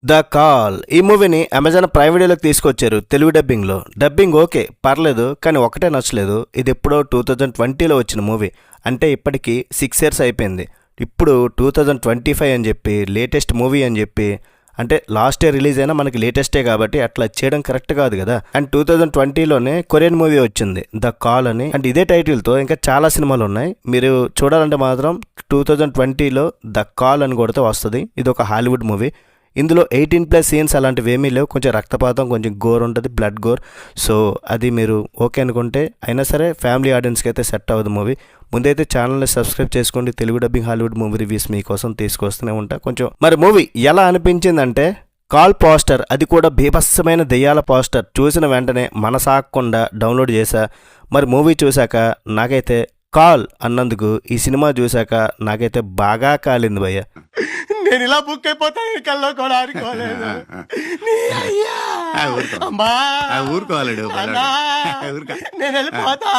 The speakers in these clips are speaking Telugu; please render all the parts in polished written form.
ద కాల్ ఈ మూవీని అమెజాన్ ప్రైమ్ వీడియోలోకి తీసుకొచ్చారు తెలుగు డబ్బింగ్లో. డబ్బింగ్ ఓకే పర్లేదు, కానీ ఒకటే నచ్చలేదు. ఇది ఎప్పుడో 2020లో వచ్చిన మూవీ, అంటే ఇప్పటికి 6 years అయిపోయింది. ఇప్పుడు 2025 అని చెప్పి లేటెస్ట్ మూవీ అని చెప్పి, అంటే లాస్ట్ ఇయర్ రిలీజ్ అయినా మనకి లేటెస్టే కాబట్టి అట్లా చేయడం కరెక్ట్ కాదు కదా. అండ్ 2020లోనే కొరియన్ మూవీ వచ్చింది ద కాల్ అని, అండ్ ఇదే టైటిల్తో ఇంకా చాలా సినిమాలు ఉన్నాయి. మీరు చూడాలంటే మాత్రం 2020లో ద కాల్ అని కొడితే వస్తుంది. ఇది ఒక హాలీవుడ్ మూవీ. ఇందులో 18+ సీన్స్ అలాంటివి ఏమీ లేవు. కొంచెం రక్తపాతం, కొంచెం గోర్ ఉంటుంది, బ్లడ్ గోర్. సో అది మీరు ఓకే అనుకుంటే అయినా సరే ఫ్యామిలీ ఆడియన్స్కి అయితే సెట్ అవ్వదు మూవీ. ముందైతే ఛానల్ని సబ్స్క్రైబ్ చేసుకోండి. Telugu dubbing Hollywood movie reviews మీకోసం తీసుకొస్తూనే ఉంటా. కొంచెం మరి మూవీ ఎలా అనిపించిందంటే, కాల్ పోస్టర్, అది కూడా బీభత్సమైన దెయ్యాల పోస్టర్ చూసిన వెంటనే మనసాగకుండా డౌన్లోడ్ చేశా. మరి మూవీ చూశాక నాకైతే కాల్ అన్నందుకు ఈ సినిమా చూశాక నాకైతే బాగా కాలింది భయ్య. నేను ఇలా బుక్ అయిపోతాను కల్లో కూడా అనుకోలేదు. నేను వెళ్ళిపోతా.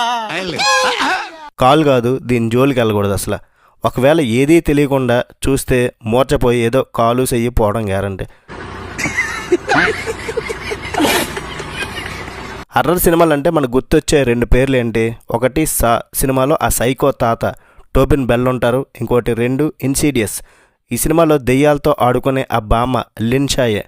కాల్ కాదు, దీని జోలికి వెళ్ళకూడదు అసలు. ఒకవేళ ఏదీ తెలియకుండా చూస్తే మూర్చపోయి ఏదో కాలు చెయ్యి పోవడం గ్యారంటీ. హర్రర్ సినిమాలు అంటే మనకు గుర్తొచ్చే 2 పేర్లు ఏంటి? ఒకటి సా సినిమాలో ఆ సైకో తాత టోబిన్ బెల్ ఉంటారు. ఇంకోటి 2 ఇన్సీడియస్. ఈ సినిమాలో దెయ్యాలతో ఆడుకునే ఆ బామ్మ లిన్ షాయే.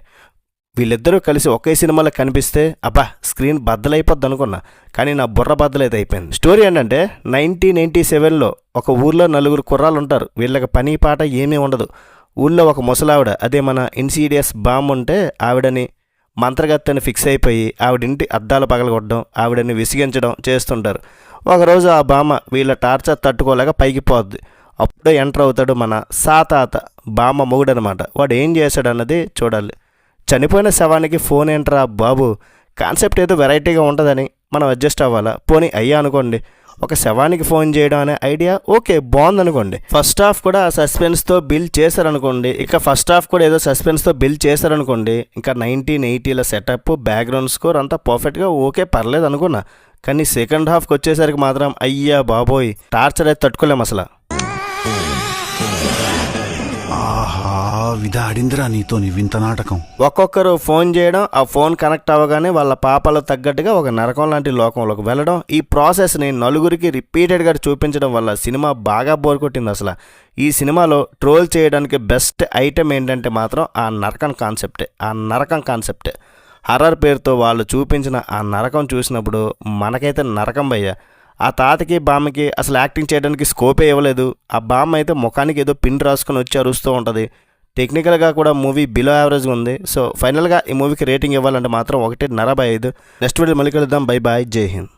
వీళ్ళిద్దరూ కలిసి ఒకే సినిమాలో కనిపిస్తే అబ్బా స్క్రీన్ బద్దలైపోద్ది అనుకున్నా, కానీ నా బుర్ర బద్దలైతే అయిపోయింది. స్టోరీ ఏంటంటే 1997లో ఒక ఊర్లో 4 కుర్రాలు ఉంటారు. వీళ్ళకి పని పాట ఏమీ ఉండదు. ఊళ్ళో ఒక ముసలావిడ, అదే మన ఇన్సీడియస్ బామ్మ ఉంటే ఆవిడని మంత్రగత్తని ఫిక్స్ అయిపోయి ఆవిడింటి అద్దాలు పగలగొట్టడం, ఆవిడని విసిగించడం చేస్తుంటారు. ఒకరోజు ఆ బామ్మ వీళ్ళ టార్చర్ తట్టుకోలేక పైకి పోద్ది. అప్పుడే ఎంటర్ అవుతాడు మన సాతాత, బామ్మ మొగుడనమాట. వాడు ఏం చేశాడన్నది చూడాలి. చనిపోయిన శవానికి ఫోన్ ఏంట్రా బాబు, కాన్సెప్ట్ ఏదో వెరైటీగా ఉంటుందని మనం అడ్జస్ట్ అవ్వాలా. పోనీ అయ్యా అనుకోండి, ఒక శవానికి ఫోన్ చేయడం అనే ఐడియా ఓకే బాగుందనుకోండి. ఫస్ట్ హాఫ్ కూడా సస్పెన్స్తో బిల్డ్ చేశారనుకోండి, ఇక ఫస్ట్ హాఫ్ కూడా ఏదో సస్పెన్స్తో బిల్డ్ చేశారనుకోండి, ఇంకా 1980ల సెటప్, బ్యాక్గ్రౌండ్ స్కోర్ అంతా పర్ఫెక్ట్గా ఓకే పర్లేదు అనుకున్నా. కానీ సెకండ్ హాఫ్కి వచ్చేసరికి మాత్రం అయ్యా బాబోయ్ టార్చర్ అయితే తట్టుకోలేము అసలు. విధాడిందిరా నీతో నీ వింత నాటకం. ఒక్కొక్కరు ఫోన్ చేయడం, ఆ ఫోన్ కనెక్ట్ అవ్వగానే వాళ్ళ పాపాలకు తగ్గట్టుగా ఒక నరకం లాంటి లోకంలోకి వెళ్ళడం, ఈ ప్రాసెస్ని నలుగురికి రిపీటెడ్గా చూపించడం వల్ల సినిమా బాగా బోర్ కొట్టింది అసలు. ఈ సినిమాలో ట్రోల్ చేయడానికి బెస్ట్ ఐటెం ఏంటంటే మాత్రం ఆ నరకం కాన్సెప్టే. హర్రర్ పేరుతో వాళ్ళు చూపించిన ఆ నరకం చూసినప్పుడు మనకైతే నరకం భయ్య. ఆ తాతకి బామ్మకి అసలు యాక్టింగ్ చేయడానికి స్కోపే ఇవ్వలేదు. ఆ బామ్మ అయితే ముఖానికి ఏదో పిన్ రాసుకొని వచ్చి అరుస్తూ ఉంటుంది. టెక్నికల్గా కూడా మూవీ బిలో యావరేజ్గా ఉంది. సో ఫైనల్గా ఈ మూవీకి రేటింగ్ ఇవ్వాలంటే మాత్రం 1.5/5. నెక్స్ట్ వీడియో మళ్ళీ కలుద్దాం. బై బాయ్, జై హింద్.